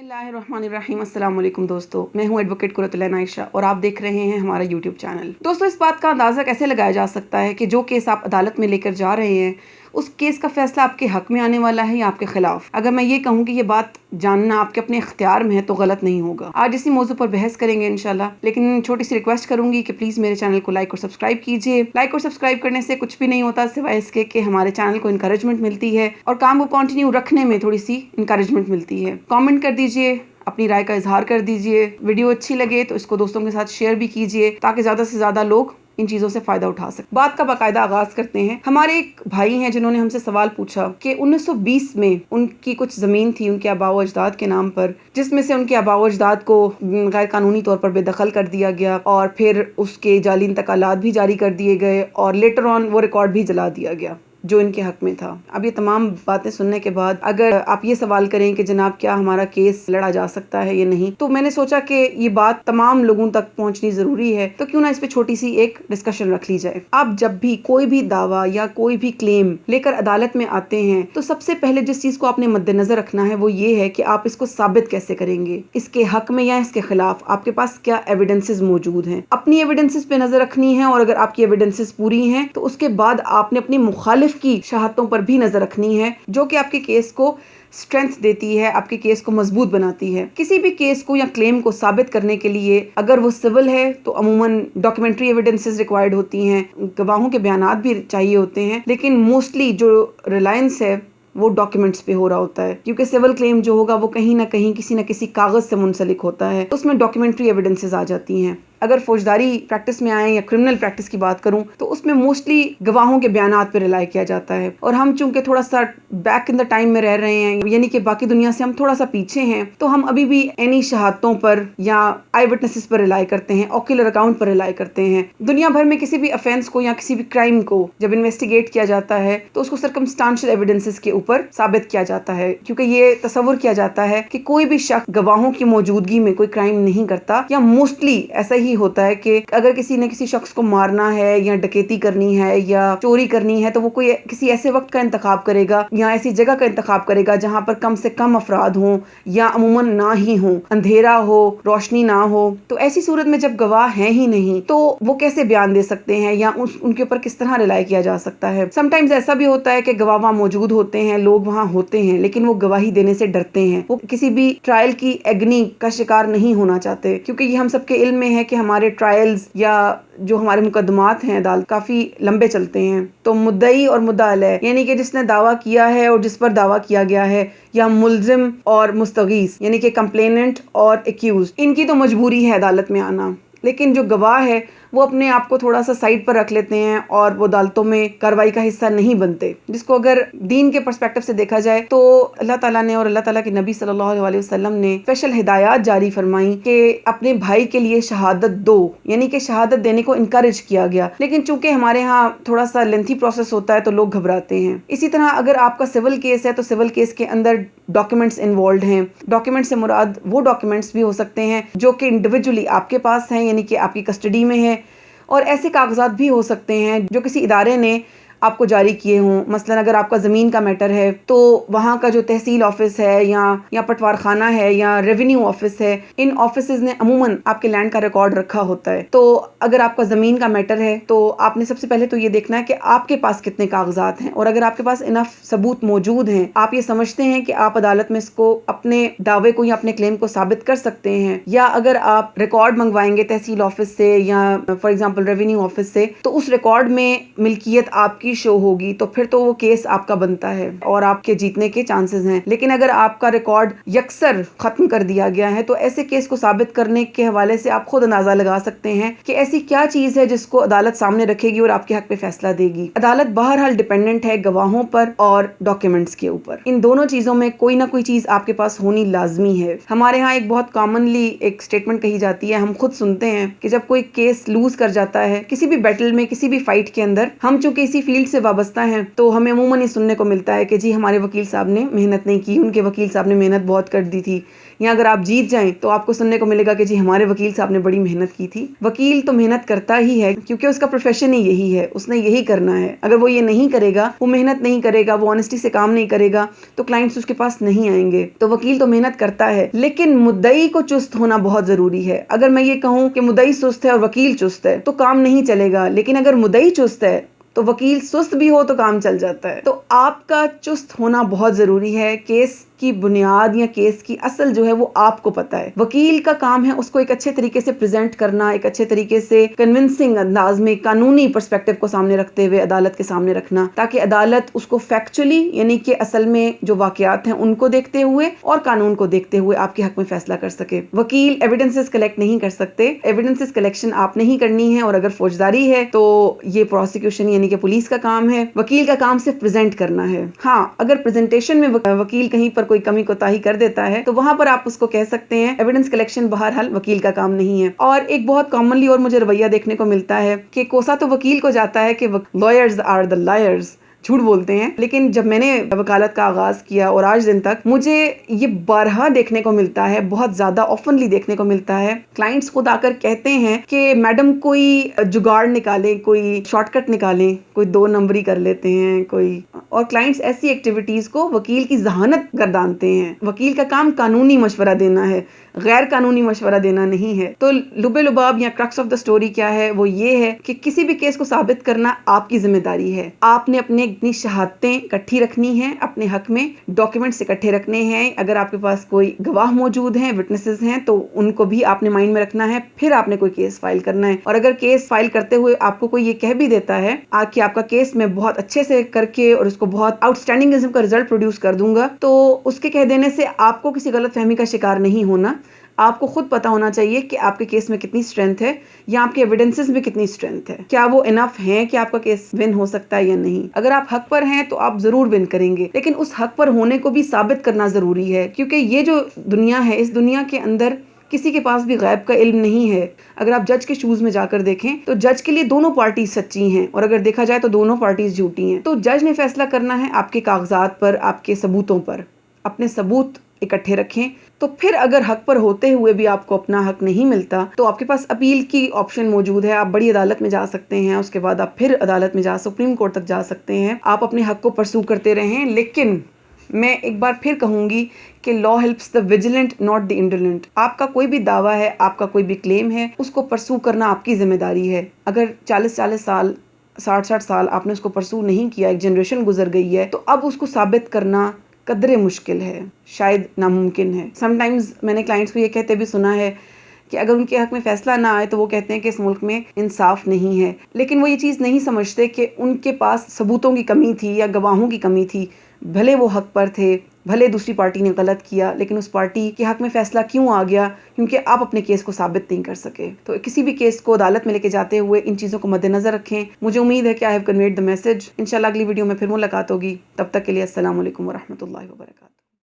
बिस्मिल्लाहिर्रहमानिर्रहीम। अस्सलाम वालेकुम दोस्तों, मैं हूं एडवोकेट कुरतुल्लाह आयशा और आप देख रहे हैं हमारा यूट्यूब चैनल। दोस्तों, इस बात का अंदाज़ा कैसे लगाया जा सकता है कि जो केस आप अदालत में लेकर जा रहे हैं उस केस का फैसला आपके हक में आने वाला है या आपके खिलाफ। अगर मैं ये कहूँ कि ये बात जानना आपके अपने इख्तियार में है तो गलत नहीं होगा। आज इसी मौजू पर बहस करेंगे इंशाल्लाह, लेकिन छोटी सी रिक्वेस्ट करूंगी कि प्लीज़ मेरे चैनल को लाइक और सब्सक्राइब कीजिए। लाइक और सब्सक्राइब करने से कुछ भी नहीं होता सिवाय इसके कि हमारे चैनल को इंकरेजमेंट मिलती है और काम को कंटिन्यू रखने में थोड़ी सी इंकरेजमेंट मिलती है। कमेंट कर दीजिए, अपनी राय का इजहार कर दीजिए। वीडियो अच्छी लगे तो इसको दोस्तों के साथ शेयर भी कीजिए ताकि ज़्यादा से ज़्यादा लोग इन चीज़ों से फ़ायदा उठा सकें। बात का बाकायदा आगाज़ करते हैं। हमारे एक भाई हैं जिन्होंने हमसे सवाल पूछा कि 1920 में उनकी कुछ ज़मीन थी उनके आबा व अजदाद के नाम पर, जिसमें से उनके आबा व अजदाद को गैर कानूनी तौर पर बेदखल कर दिया गया और फिर उसके जाली इंतकालात भी जारी कर दिए गए और लेटर ऑन वो रिकॉर्ड भी जला दिया गया जो इनके हक में था। अब ये तमाम बातें सुनने के बाद अगर आप ये सवाल करें कि जनाब क्या हमारा केस लड़ा जा सकता है या नहीं, तो मैंने सोचा कि ये बात तमाम लोगों तक पहुंचनी ज़रूरी है, तो क्यों ना इस पे छोटी सी एक डिस्कशन रख ली जाए। आप जब भी कोई भी दावा या कोई भी क्लेम लेकर अदालत में आते हैं तो सबसे पहले जिस चीज़ को आपने मद्देनजर रखना है वो ये है कि आप इसको साबित कैसे करेंगे, इसके हक में या इसके खिलाफ आपके पास क्या एविडेंसेस मौजूद हैं। अपनी एविडेंसेस पे नजर रखनी है और अगर आपकी एविडेंसेस पूरी हैं तो उसके बाद आपने अपनी मुखालिफ की शहादतों पर भी नजर रखनी है जो कि आपके केस को स्ट्रेंथ देती है, आपके केस को मजबूत बनाती है। किसी भी केस को या क्लेम को साबित करने के लिए अगर वो सिविल है तो अमूमन डॉक्यूमेंट्री एविडेंसेस रिक्वायर्ड होती हैं, गवाहों के बयानात भी चाहिए होते हैं, लेकिन मोस्टली जो रिलायंस है वो डॉक्यूमेंट्स पे हो रहा होता है क्योंकि सिविल क्लेम जो होगा वो कहीं ना कहीं किसी न किसी कागज से मुंसलिक होता है, उसमें डॉक्यूमेंट्री एविडेंसेस आ जाती हैं। अगर फौजदारी प्रैक्टिस में आए या क्रिमिनल प्रैक्टिस की बात करूं तो उसमें मोस्टली गवाहों के बयानात पर रिलाई किया जाता है और हम चूंकि थोड़ा सा बैक इन द टाइम में रह रहे हैं, यानी कि बाकी दुनिया से हम थोड़ा सा पीछे हैं, तो हम अभी भी एनी शहादतों पर या आई विटनेसेस पर रिलाई करते हैं, ऑक्यूलर अकाउंट पर रिलाई करते हैं। दुनिया भर में किसी भी ऑफेंस को या किसी भी क्राइम को जब इन्वेस्टिगेट किया जाता है तो उसको सर्कमस्टांशियल एविडेंसेस के ऊपर साबित किया जाता है क्योंकि ये तस्वुर किया जाता है कि कोई भी शख्स गवाहों की मौजूदगी में कोई क्राइम नहीं करता, या मोस्टली ऐसा ही होता है कि अगर किसी ने किसी शख्स को मारना है या डकैती करनी है या चोरी करनी है तो वो कोई किसी ऐसे वक्त का इंतखाब करेगा या ऐसी जगह का इंतखाब करेगा जहां पर कम से कम अफराद हों या अमूमन ना ही हों, अंधेरा हो, रोशनी ना हो। तो ऐसी सूरत में जब गवाह हैं ही नहीं तो वो कैसे बयान दे सकते हैं या उनके ऊपर किस तरह रिलाई किया जा सकता है। समटाइम्स ऐसा भी होता है कि गवाह वहां मौजूद होते हैं, लोग वहां होते हैं, लेकिन वो गवाही देने से डरते हैं, वो किसी भी ट्रायल की एग्नी का शिकार नहीं होना चाहते क्योंकि ये हम सबके इल्म में है कि हमारे ट्रायल्स या जो हमारे मुकदमात हैं अदालत काफी लंबे चलते हैं। तो मुद्दई और मुद्दा अलैह यानी कि जिसने दावा किया है और जिस पर दावा किया गया है, या मुल्जिम और मुस्तगीस यानी कि कंप्लेनेंट और एक्यूज, इनकी तो मजबूरी है अदालत में आना, लेकिन जो गवाह है वो अपने आप को थोड़ा सा साइड पर रख लेते हैं और वो अदालतों में कार्रवाई का हिस्सा नहीं बनते, जिसको अगर दीन के पर्सपेक्टिव से देखा जाए तो अल्लाह ताला ने और अल्लाह ताला के नबी सल्लल्लाहु अलैहि वसल्लम ने स्पेशल हिदायत जारी फरमाई कि अपने भाई के लिए शहादत दो, यानी कि शहादत देने को इनकरेज किया गया। लेकिन चूंकि हमारे यहाँ थोड़ा सा लेंथी प्रोसेस होता है तो लोग घबराते हैं। इसी तरह अगर आपका सिविल केस है तो सिविल केस के अंदर डॉक्यूमेंट्स इन्वॉल्व हैं। डॉक्यूमेंट से मुराद वो डॉक्यूमेंट्स भी हो सकते हैं जो कि इंडिविजुअली आपके पास हैं, यानी कि आपकी कस्टडी में है, और ऐसे कागजात भी हो सकते हैं जो किसी इदारे ने आपको जारी किए हों। मसलन अगर आपका ज़मीन का मैटर है तो वहाँ का जो तहसील ऑफिस है या पटवार खाना है या रेवेन्यू ऑफिस है, इन ऑफिसेज ने अमूमन आपके लैंड का रिकॉर्ड रखा होता है। तो अगर आपका ज़मीन का मैटर है तो आपने सबसे पहले तो ये देखना है कि आपके पास कितने कागजात हैं, और अगर आपके पास इनफ सबूत मौजूद हैं, आप ये समझते हैं कि आप अदालत में इसको अपने दावे को या अपने क्लेम को साबित कर सकते हैं, या अगर आप रिकॉर्ड मंगवाएंगे तहसील ऑफिस से या फॉर एग्जाम्पल रेवेन्यू ऑफिस से, तो उस रिकॉर्ड में मिल्कियत आपकी शो होगी, तो फिर तो वो केस आपका बनता है और आपके जीतने के चांसेस हैं। लेकिन अगर आपका रिकॉर्ड यकसर खत्म कर दिया गया है तो ऐसे केस को साबित करने के हवाले से आप खुद अंदाजा लगा सकते हैं कि ऐसी क्या चीज है जिसको अदालत सामने रखेगी और आपके हक पे फैसला देगी। अदालत बहरहाल डिपेंडेंट है गवाहों पर और डॉक्यूमेंट्स के ऊपर। इन दोनों चीजों में कोई ना कोई चीज आपके पास होनी लाजमी है। हमारे यहाँ एक बहुत कॉमनली एक स्टेटमेंट कही जाती है, हम खुद सुनते हैं कि जब कोई केस लूज कर जाता है किसी भी बैटल में, किसी भी फाइट के अंदर, हम चूंकि इसी फील्ड फील्ड से वाबस्ता हैं तो हमें अमूमन ये सुनने को मिलता है कि जी हमारे वकील साहब ने मेहनत नहीं की, उनके वकील साहब ने मेहनत बहुत कर दी थी। या अगर आप जीत जाएं तो आपको सुनने को मिलेगा कि जी हमारे वकील साहब ने बड़ी मेहनत की थी। वकील तो मेहनत करता ही है क्योंकि उसका प्रोफेशन ही यही है, उसने यही करना है। अगर वो ये नहीं करेगा, वो मेहनत नहीं करेगा, वो ऑनेस्टी से काम नहीं करेगा तो क्लाइंट्स उसके पास नहीं आएंगे। तो वकील तो मेहनत करता है, लेकिन मुद्दई को चुस्त होना बहुत जरूरी है। अगर मैं ये कहूँ कि मुद्दई सुस्त है और वकील चुस्त है तो काम नहीं चलेगा, लेकिन अगर मुद्दई चुस्त है तो वकील सुस्त भी हो तो काम चल जाता है। तो आपका चुस्त होना बहुत जरूरी है। केस की बुनियाद या केस की असल जो है वो आपको पता है। वकील का काम है उसको एक अच्छे तरीके से प्रेजेंट करना, एक अच्छे तरीके से कन्विंसिंग अंदाज में कानूनी पर्सपेक्टिव को सामने रखते हुए अदालत के सामने रखना, ताकि अदालत उसको फैक्चुअली यानी कि असल में जो वाकयात हैं उनको देखते हुए और कानून को देखते हुए आपके हक में फैसला कर सके। वकील एविडेंसेस कलेक्ट नहीं कर सकते, एविडेंसेस कलेक्शन आपने ही करनी है। और अगर फौजदारी है तो ये प्रोसिक्यूशन यानी कि पुलिस का काम है। वकील का काम सिर्फ प्रेजेंट करना है। हाँ, अगर प्रेजेंटेशन में वकील कहीं पर कोई कमी कोताही कर देता है तो वहां पर आप उसको कह सकते हैं। एविडेंस कलेक्शन बहरहाल वकील का काम नहीं है। और एक बहुत कॉमनली और मुझे रवैया देखने को मिलता है कि कोसा तो वकील को जाता है कि लॉयर्स आर द लायर्स, झूठ बोलते हैं। लेकिन जब मैंने वकालत का आगाज किया और आज दिन तक मुझे ये बारहा देखने को मिलता है, बहुत ज्यादा ऑफनली देखने को मिलता है। क्लाइंट्स खुद आकर कहते हैं कि मैडम कोई जुगाड़ निकालें, कोई शॉर्टकट निकालें, कोई 2 नंबरी कर लेते हैं कोई। और क्लाइंट्स ऐसी एक्टिविटीज को वकील की जहानत गर्दानते हैं। वकील का काम कानूनी मशवरा देना है, गैर कानूनी मशवरा देना नहीं है। तो लुबे लुबाब या क्रक्स ऑफ द स्टोरी क्या है, वो ये है कि किसी भी केस को साबित करना आपकी जिम्मेदारी है। आपने अपनी शहादतें इकट्ठी रखनी है, अपने हक में डॉक्यूमेंट्स इकट्ठे रखने हैं। अगर आपके पास कोई गवाह मौजूद हैं, विटनेसेस हैं, तो उनको भी आपने माइंड में रखना है। फिर आपने कोई केस फाइल करना है। और अगर केस फाइल करते हुए आपको कोई ये कह भी देता है कि आपका केस मैं बहुत अच्छे से करके और उसको बहुत आउटस्टैंडिंग किस्म का रिजल्ट प्रोड्यूस कर दूंगा, तो उसके कह देने से आपको किसी गलतफहमी का शिकार नहीं होना। आपको खुद पता होना चाहिए कि आपके केस में कितनी स्ट्रेंथ है या आपके एविडेंसेस में कितनी स्ट्रेंथ है, क्या वो इनफ है कि आपका केस विन हो सकता है या नहीं। अगर आप हक पर हैं तो आप जरूर विन करेंगे, लेकिन उस हक पर होने को भी साबित करना जरूरी है। क्योंकि ये जो दुनिया है, इस दुनिया के अंदर किसी के पास भी गैब का इल्म नहीं है। अगर आप जज के शूज में जाकर देखें तो जज के लिए दोनों पार्टी सच्ची हैं, और अगर देखा जाए तो दोनों पार्टीज झूठी हैं। तो जज ने फैसला करना है आपके कागजात पर, आपके सबूतों पर। अपने सबूत इकट्ठे रखें। तो फिर अगर हक पर होते हुए भी आपको अपना हक नहीं मिलता तो आपके पास अपील की ऑप्शन मौजूद है। आप बड़ी अदालत में जा सकते हैं, उसके बाद आप फिर अदालत में सुप्रीम कोर्ट तक जा सकते हैं। आप अपने हक को परसू करते रहें। लेकिन मैं एक बार फिर कहूंगी कि law helps the vigilant not the indolent. आपका कोई भी दावा है, आपका कोई भी क्लेम है, उसको परसू करना आपकी जिम्मेदारी है। अगर 40-40 साल 60-60 साल आपने उसको परसू नहीं किया, एक जनरेशन गुजर गई है, तो अब उसको साबित करना कदरे मुश्किल है, शायद नामुमकिन है। समटाइम्स मैंने क्लाइंट्स को ये कहते भी सुना है कि अगर उनके हक में फैसला ना आए तो वो कहते हैं कि इस मुल्क में इंसाफ नहीं है। लेकिन वो ये चीज़ नहीं समझते कि उनके पास सबूतों की कमी थी या गवाहों की कमी थी। भले वो हक पर थे, भले दूसरी पार्टी ने गलत किया, लेकिन उस पार्टी के हक में फैसला क्यों आ गया? क्योंकि आप अपने केस को साबित नहीं कर सके। तो किसी भी केस को अदालत में लेके जाते हुए इन चीज़ों को मद्देनजर रखें। मुझे उम्मीद है कि I have conveyed the message. इंशाल्लाह अगली वीडियो में फिर मुलाकात होगी। तब तक के लिए अस्सलाम वालेकुम व रहमतुल्लाहि व बरकातहू।